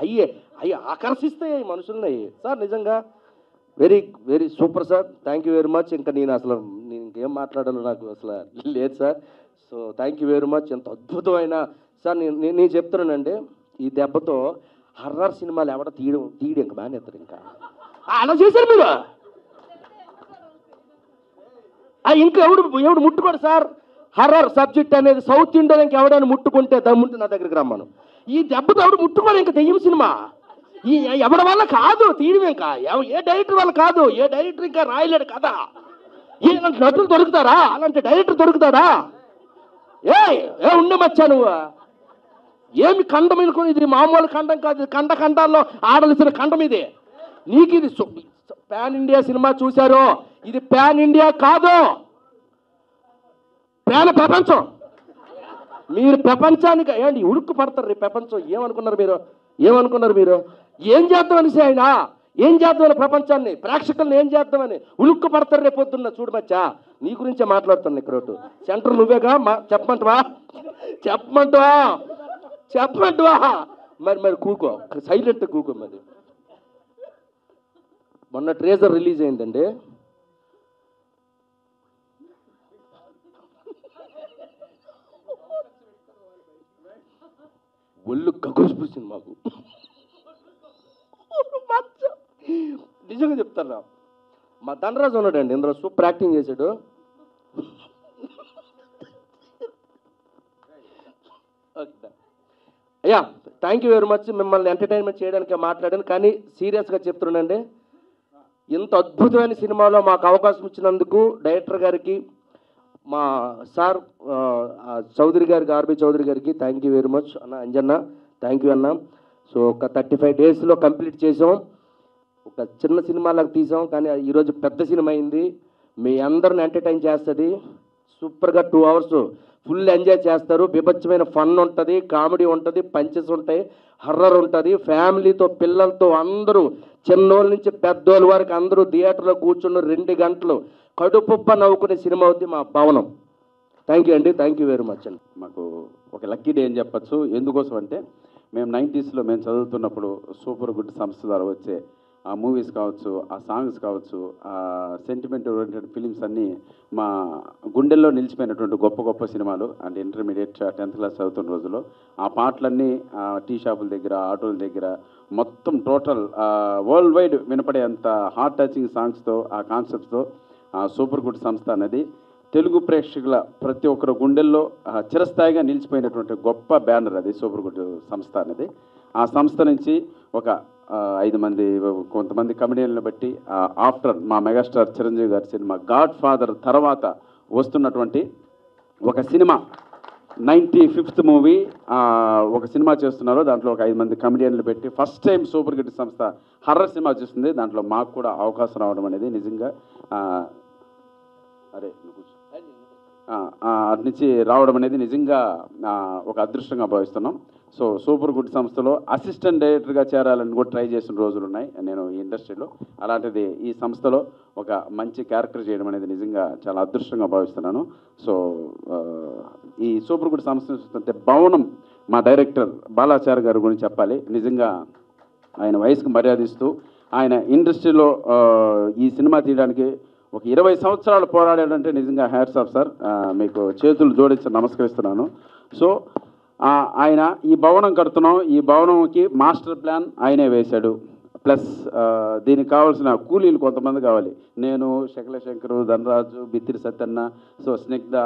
[SPEAKER 7] అయ్యి ఆకర్షిస్తాయి మనుషుల్ని సార్. నిజంగా very very super sir. Thank you very much. ఇంకా నేను ఇంకేం మాట్లాడాలో నాకు అసలు లేదు sir. So thank you very much. ఎంత అద్భుతమైన సార్. నేను చెప్తున్నానండి, ఈ దెబ్బతో హర్రర్ సినిమాలు ఎవడ తీయడం ఇంకా మానేస్తారు. ఇంకా అలా చేశారు మీరు. ఇంకా ఎవడు ముట్టుకోడు సార్. హర్రర్ సబ్జెక్ట్ అనేది సౌత్ ఇండియన్ ఇంకా ఎవడైనా ముట్టుకుంటే దమ్ముంటే నా దగ్గరికి రమ్మను. ఈ దెబ్బతో ఎవడు ముట్టుకోడు ఇంకా దెయ్యం సినిమా. ఎవరి వల్ల కాదు తీయడం, ఇంకా ఏ డైరెక్టర్ వల్ల కాదు. ఏ డైరెక్టర్ ఇంకా రాయలేడు కదా. ఇలాంటి నటులు దొరుకుతారా? అలాంటి డైరెక్టర్ దొరుకుతాడా? ఏ ఉండమచ్చా నువ్వు? ఏమి ఖండం అనుకుని, ఇది మామూలు ఖండం కాదు. ఖండాల్లో ఆడవలసిన ఖండం ఇది. నీకు ఇది పాన్ ఇండియా సినిమా చూశారు, ఇది పాన్ ఇండియా కాదు, పాన్ ప్రపంచం. మీరు ప్రపంచానికి ఏంటి ఉడుక్కు పడతారు ప్రపంచం. ఏమనుకున్నారు మీరు? ఏం చేద్దామని ఆయన, ఏం చేద్దామని ప్రపంచాన్ని, ప్రేక్షకులను ఏం చేద్దామని ఉలుక్కు పడతారు రేపొద్దున్న. చూడు మచ్చా, నీ గురించే మాట్లాడుతాను ఇక్కడ. సెంటర్ నువ్వేగా, చెప్పమంటావా? మరి కూకో, సైలెంట్ కూకో. మరి మొన్న ట్రేజర్ రిలీజ్ అయిందండి. ఒళ్ళు గగుసిపోయింది మాకు. నిజంగా చెప్తారా, మా ధనరాజు ఉన్నాడండి ఇందులో, సూపర్ యాక్టింగ్ చేశాడు. అయ్యా థ్యాంక్ యూ వెరీ మచ్. మిమ్మల్ని ఎంటర్టైన్మెంట్ చేయడానికి మాట్లాడాను, కానీ సీరియస్గా చెప్తున్నానండి, ఇంత అద్భుతమైన సినిమాలో మాకు అవకాశం ఇచ్చినందుకు డైరెక్టర్ గారికి, మా సార్ చౌదరి గారికి, ఆర్బి చౌదరి గారికి థ్యాంక్ యూ వెరీ మచ్. అన్న అంజన్న థ్యాంక్ యూ అన్న. సో ఒక 35 డేస్లో కంప్లీట్ చేసాం. ఒక చిన్న సినిమాలకు తీసాం, కానీ ఈరోజు పెద్ద సినిమా అయింది. మీ అందరిని ఎంటర్టైన్ చేస్తుంది. సూపర్గా 2 అవర్స్ ఫుల్ ఎంజాయ్ చేస్తారు. బీభత్సమైన ఫన్ ఉంటుంది, కామెడీ ఉంటుంది, పంచెస్ ఉంటాయి, హర్రర్ ఉంటుంది. ఫ్యామిలీతో, పిల్లలతో అందరూ, చిన్నోళ్ళ నుంచి పెద్దోళ్ళ వరకు అందరూ థియేటర్లో కూర్చున్న 2 గంటలు కడుపుప్ప నవ్వుకునే సినిమా అవుతుంది మా భవనం. థ్యాంక్ యూ అండి. థ్యాంక్ యూ వెరీ మచ్ అండి.
[SPEAKER 3] మాకు ఒక లక్కీ డే అని చెప్పచ్చు. ఎందుకోసం అంటే మేము 90స్లో మేము చదువుతున్నప్పుడు సూపర్ గుడ్ సంస్థ ద్వారా వచ్చే ఆ మూవీస్ కావచ్చు, ఆ సాంగ్స్ కావచ్చు, ఆ సెంటిమెంట్ ఓరియంటెడ్ ఫిలిమ్స్ అన్నీ మా గుండెల్లో నిలిచిపోయినటువంటి గొప్ప గొప్ప సినిమాలు. అంటే ఇంటర్మీడియట్ 10th క్లాస్ చదువుతున్న రోజుల్లో ఆ పాటలన్నీ టీ షాపుల దగ్గర, ఆటోల దగ్గర మొత్తం టోటల్ వరల్డ్ వైడ్ వినపడే అంత హార్ట్ టచింగ్ సాంగ్స్తో, ఆ కాన్సెప్ట్స్తో సూపర్ గుడ్ సంస్థ అనేది తెలుగు ప్రేక్షకుల ప్రతి ఒక్కరు గుండెల్లో చిరస్థాయిగా నిలిచిపోయినటువంటి గొప్ప బ్యానర్ అది సూపర్ గుడ్ సంస్థ అనేది. ఆ సంస్థ నుంచి ఒక 5 మంది కొంతమంది కమెడియన్లను బట్టి ఆఫ్టర్ మా మెగాస్టార్ చిరంజీవి గారి సినిమా గాడ్ ఫాదర్ తర్వాత వస్తున్నటువంటి ఒక సినిమా 95th మూవీ ఒక సినిమా చేస్తున్నారు. దాంట్లో ఒక 5 మంది కమెడియన్లు పెట్టి ఫస్ట్ టైం సూపర్ గుడ్ సంస్థ హర్రర్ సినిమా చూస్తుంది. దాంట్లో మాకు కూడా అవకాశం రావడం అనేది నిజంగా అరే
[SPEAKER 8] అటు నుంచి రావడం అనేది నిజంగా ఒక అదృష్టంగా భావిస్తున్నాం. సో సూపర్ గుడ్ సంస్థలో అసిస్టెంట్ డైరెక్టర్గా చేరాలని కూడా ట్రై చేసిన రోజులు ఉన్నాయి నేను ఈ ఇండస్ట్రీలో. అలాంటిది ఈ సంస్థలో ఒక మంచి క్యారెక్టర్ చేయడం అనేది నిజంగా చాలా అదృష్టంగా భావిస్తున్నాను. సో ఈ సూపర్ గుడ్ సంస్థ చూస్తుంటే భవనం మా డైరెక్టర్ బాలాచారి గారి గురించి చెప్పాలి. నిజంగా ఆయన వయసుకు మర్యాద ఇస్తూ ఆయన ఇండస్ట్రీలో ఈ సినిమా తీయడానికి ఒక 20 సంవత్సరాలు పోరాడాడంటే నిజంగా హ్యాట్స్ ఆఫ్ సార్, మీకు చేతులు జోడించి నమస్కరిస్తున్నాను. సో ఆయన ఈ భవనం కడుతున్నాం, ఈ భవనంకి మాస్టర్ ప్లాన్ ఆయనే వేశాడు. ప్లస్ దీనికి కావాల్సిన కూలీలు కొంతమంది కావాలి. నేను, శకల శంకరు, ధనరాజు, బిత్తిరి సత్యన్న, సో స్నిగ్ధ,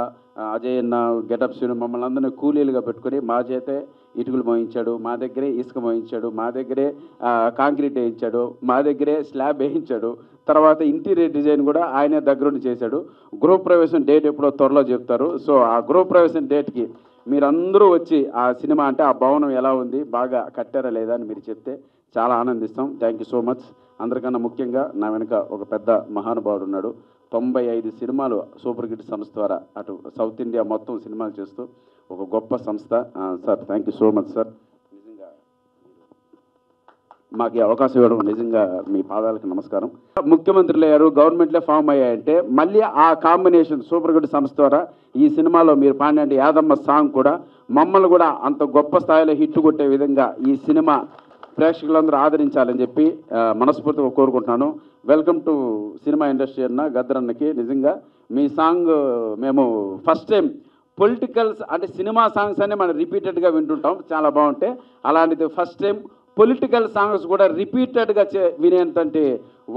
[SPEAKER 8] అజయ్ అన్న, గెటప్ శ్రీను మమ్మల్ని అందరినీ కూలీలుగా పెట్టుకొని మా చేతే ఇటుకలు మోయించాడు, మా దగ్గరే ఇసుక మోయించాడు, మా దగ్గరే కాంక్రీట్ వేయించాడు, మా దగ్గరే స్లాబ్ వేయించాడు. తర్వాత ఇంటీరియర్ డిజైన్ కూడా ఆయనే దగ్గరుండి చేశాడు. గృహప్రవేశం డేట్ ఎప్పుడో త్వరలో చెప్తారు. సో ఆ గృహప్రవేశం డేట్కి మీరందరూ వచ్చి ఆ సినిమా అంటే ఆ భవనం ఎలా ఉంది, బాగా కట్టారా లేదా అని మీరు చెప్తే చాలా ఆనందిస్తాం. Thank you so much. అందరికన్నా ముఖ్యంగా నా వెనుక ఒక పెద్ద మహానుభావుడు ఉన్నాడు. 95 సినిమాలు సూపర్ హిట్ సంస్థ ద్వారా అటు సౌత్ ఇండియా మొత్తం సినిమాలు చేస్తూ ఒక గొప్ప సంస్థ. Sir thank you so much sir. నిజంగా మాకు ఈ అవకాశం ఇవ్వడం నిజంగా మీ పాదాలకు నమస్కారం. ముఖ్యమంత్రులు అయ్యారు, గవర్నమెంట్లే ఫామ్ అయ్యాయంటే మళ్ళీ ఆ కాంబినేషన్ సూపర్ గుడ్ సంస్థ ద్వారా ఈ సినిమాలో మీరు పాడిన యాదమ్మ సాంగ్ కూడా మమ్మల్ని కూడా అంత గొప్ప స్థాయిలో హిట్ కొట్టే విధంగా ఈ సినిమా ప్రేక్షకులందరూ ఆదరించాలని చెప్పి మనస్ఫూర్తిగా కోరుకుంటున్నాను. వెల్కమ్ టు సినిమా ఇండస్ట్రీ అన్న గద్దరన్నకి. నిజంగా మీ సాంగ్ మేము ఫస్ట్ టైం పొలిటికల్స్ అంటే సినిమా సాంగ్స్ అన్నీ మనం రిపీటెడ్గా వింటుంటాం, చాలా బాగుంటాయి. అలాంటిది ఫస్ట్ టైం పొలిటికల్ సాంగ్స్ కూడా రిపీటెడ్గా వినేంతంటి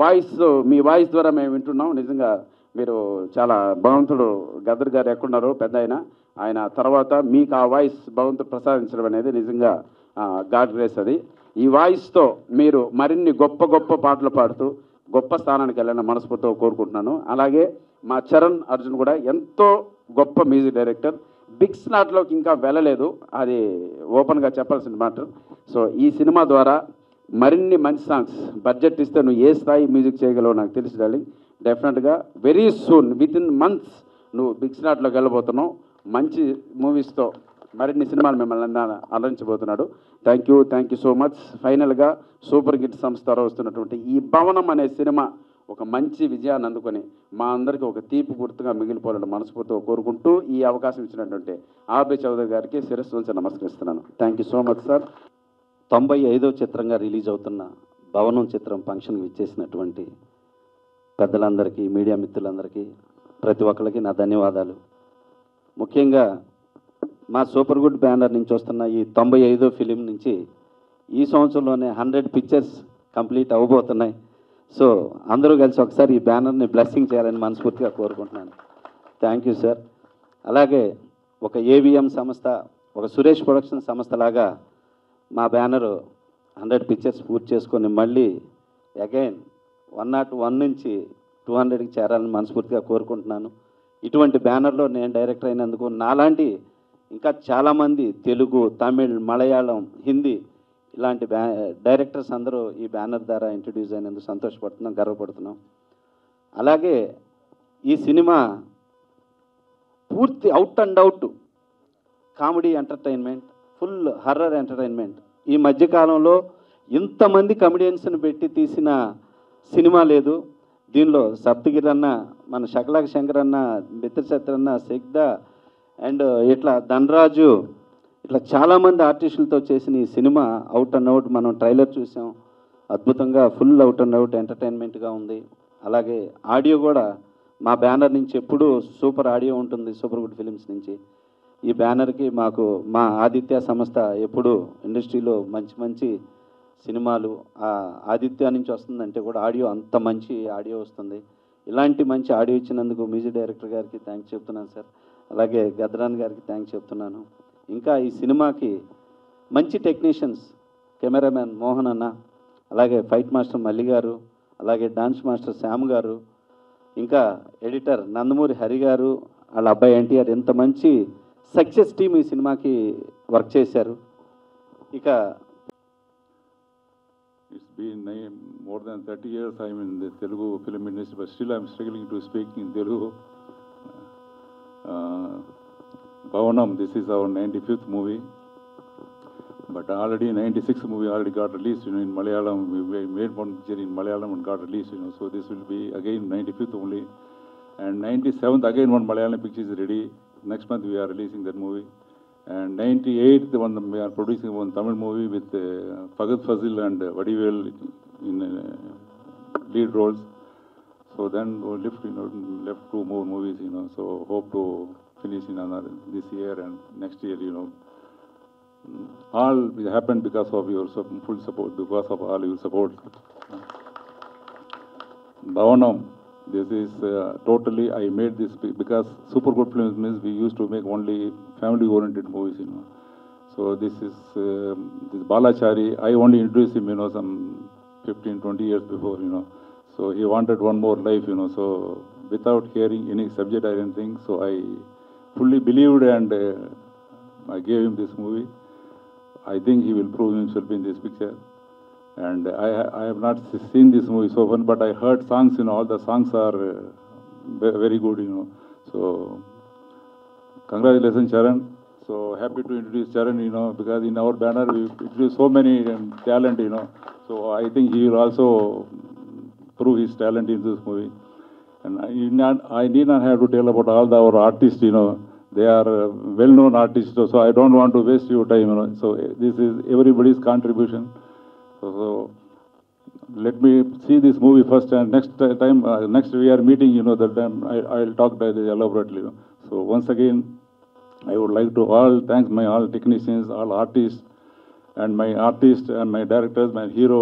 [SPEAKER 8] వాయిస్ మీ వాయిస్ ద్వారా మేము వింటున్నాం. నిజంగా మీరు చాలా భగవంతుడు గద్దర్ గారు ఎక్కడున్నారో పెద్ద ఆయన తర్వాత మీకు ఆ వాయిస్ భగవంతుడు ప్రసాదించడం అనేది నిజంగా గాడ్ గ్రేస్. అది ఈ వాయిస్తో మీరు మరిన్ని గొప్ప గొప్ప పాటలు పాడుతూ గొప్ప స్థానానికి వెళ్ళాలని మనస్ఫూర్తిగా కోరుకుంటున్నాను. అలాగే మా చరణ్ అర్జున్ కూడా ఎంతో గొప్ప మ్యూజిక్ డైరెక్టర్. బిగ్ స్లాట్లోకి ఇంకా వెళ్ళలేదు, అది ఓపెన్గా చెప్పాల్సిన మ్యాటర్. సో ఈ సినిమా ద్వారా మరిన్ని మంచి సాంగ్స్ బడ్జెట్ ఇస్తే నువ్వు ఏ స్థాయి మ్యూజిక్ చేయగలవో నాకు తెలిసి డార్లింగ్. డెఫినెట్గా వెరీ సూన్ వితిన్ మంత్స్ నువ్వు బిగ్ స్లాట్లోకి వెళ్ళబోతున్నావు. మంచి మూవీస్తో మరిన్ని సినిమాలు మిమ్మల్ని అలరించబోతున్నాడు. Thank you so much. ఫైనల్గా సూపర్ హిట్ సంస్థ వస్తున్నటువంటి ఈ భవనం అనే సినిమా ఒక మంచి విజయాన్ని అందుకొని మా అందరికీ ఒక తీపి గుర్తుగా మిగిలిపోవాలని మనస్ఫూర్తిగా కోరుకుంటూ ఈ అవకాశం ఇచ్చినటువంటి ఆర్బి చౌదరి గారికి శిరస్సు నుంచి నమస్కరిస్తున్నాను. Thank you so much sir.
[SPEAKER 9] 95వ చిత్రంగా రిలీజ్ అవుతున్న భవనం చిత్రం ఫంక్షన్కి ఇచ్చేసినటువంటి పెద్దలందరికీ, మీడియా మిత్రులందరికీ, ప్రతి ఒక్కరికి నా ధన్యవాదాలు. ముఖ్యంగా మా సూపర్ గుడ్ బ్యానర్ నుంచి వస్తున్న ఈ 95వ ఫిలిం నుంచి ఈ సంవత్సరంలోనే 100 పిక్చర్స్ కంప్లీట్ అవ్వబోతున్నాయి. సో అందరూ కలిసి ఒకసారి ఈ బ్యానర్ని బ్లెస్సింగ్ చేయాలని మనస్ఫూర్తిగా కోరుకుంటున్నాను. Thank you sir. అలాగే ఒక ఏవిఎం సంస్థ, ఒక సురేష్ ప్రొడక్షన్ సంస్థలాగా మా బ్యానరు 100 పిక్చర్స్ పూర్తి చేసుకొని మళ్ళీ అగైన్ 101 నుంచి 200కి చేరాలని మనస్ఫూర్తిగా కోరుకుంటున్నాను. ఇటువంటి బ్యానర్లో నేను డైరెక్టర్ అయినందుకు నాలాంటి ఇంకా చాలామంది తెలుగు, తమిళ్, మలయాళం, హిందీ ఇలాంటి డైరెక్టర్స్ అందరూ ఈ బ్యానర్ ద్వారా ఇంట్రడ్యూస్ అయినందుకు సంతోషపడుతున్నాం, గర్వపడుతున్నాం. అలాగే ఈ సినిమా పూర్తి out and out comedy entertainment, full horror entertainment. ఈ మధ్యకాలంలో ఇంతమంది కమెడియన్స్ని పెట్టి తీసిన సినిమా లేదు. దీనిలో సప్తగిరి అన్న, మన శకలాక శంకర్ అన్న, బిత్తిరి సత్యన్ అన్న, సిగ్ధ అండ్ ఇట్లా ధనరాజు, ఇట్లా చాలామంది ఆర్టిస్టులతో చేసిన ఈ సినిమా అవుట్ అండ్ అవుట్. మనం ట్రైలర్ చూసాం, అద్భుతంగా ఫుల్ అవుట్ అండ్ అవుట్ ఎంటర్టైన్మెంట్గా ఉంది. అలాగే ఆడియో కూడా మా బ్యానర్ నుంచి ఎప్పుడూ సూపర్ ఆడియో ఉంటుంది, సూపర్ గుడ్ ఫిలిమ్స్ నుంచి. ఈ బ్యానర్కి మాకు మా ఆదిత్య సంస్థ ఎప్పుడు ఇండస్ట్రీలో మంచి మంచి సినిమాలు ఆదిత్య నుంచి వస్తుందంటే కూడా ఆడియో అంత మంచి ఆడియో వస్తుంది. ఇలాంటి మంచి ఆడియో ఇచ్చినందుకు మ్యూజిక్ డైరెక్టర్ గారికి థ్యాంక్స్ చెప్తున్నాను సార్. అలాగే గద్రాన్ గారికి థ్యాంక్స్ చెప్తున్నాను. ఇంకా ఈ సినిమాకి మంచి టెక్నీషియన్స్, కెమెరామ్యాన్ మోహన్ అన్న, అలాగే ఫైట్ మాస్టర్ మల్లి గారు, అలాగే డాన్స్ మాస్టర్ శ్యామ్ గారు, ఇంకా ఎడిటర్ నందమూరి హరి గారు, వాళ్ళ అబ్బాయి ఎన్టీఆర్, ఎంత మంచి సక్సెస్ టీమ్ ఈ సినిమాకి వర్క్ చేశారు. ఇక
[SPEAKER 10] It's been more than 30 years I'm in the Telugu film industry, but still I'm struggling to speak in Telugu. Bhavanam, this is our 95th movie. But already 96th movie already got released, in Malayalam. We made one picture in Malayalam and got released, So this will be again 95th only. And 97th again one Malayalam picture is ready. Next month we are releasing that movie. And 98th one we are producing one Tamil movie with Fagad Fazil and Vadivel in lead roles. So then we left 2 more movies, So hope to finish in another this year and next year, All happened because of your full support, because of all your support. Bhavanam, this is totally, I made this because Super Good Films means we used to make only family-oriented movies, So this is this Balachari, I only introduced him, some 15, 20 years before, So he wanted one more life, So without hearing any subject or anything, so I fully believed and I gave him this movie. I think he will prove himself in this picture. And I have not seen this movie so far, but I heard songs, all the songs are very good, So congratulations, Charan. So happy to introduce Charan, because in our banner we introduce so many talent, So I think he will also prove his talent in this movie. And I need not have to tell about all our artists, They are well-known artists, so I don't want to waste your time, So this is everybody's contribution. So let me see this movie first, and next time, next we are meeting, that time I'll talk elaborately. So once again, I would like to thank my all technicians, all artists, and my directors, my hero.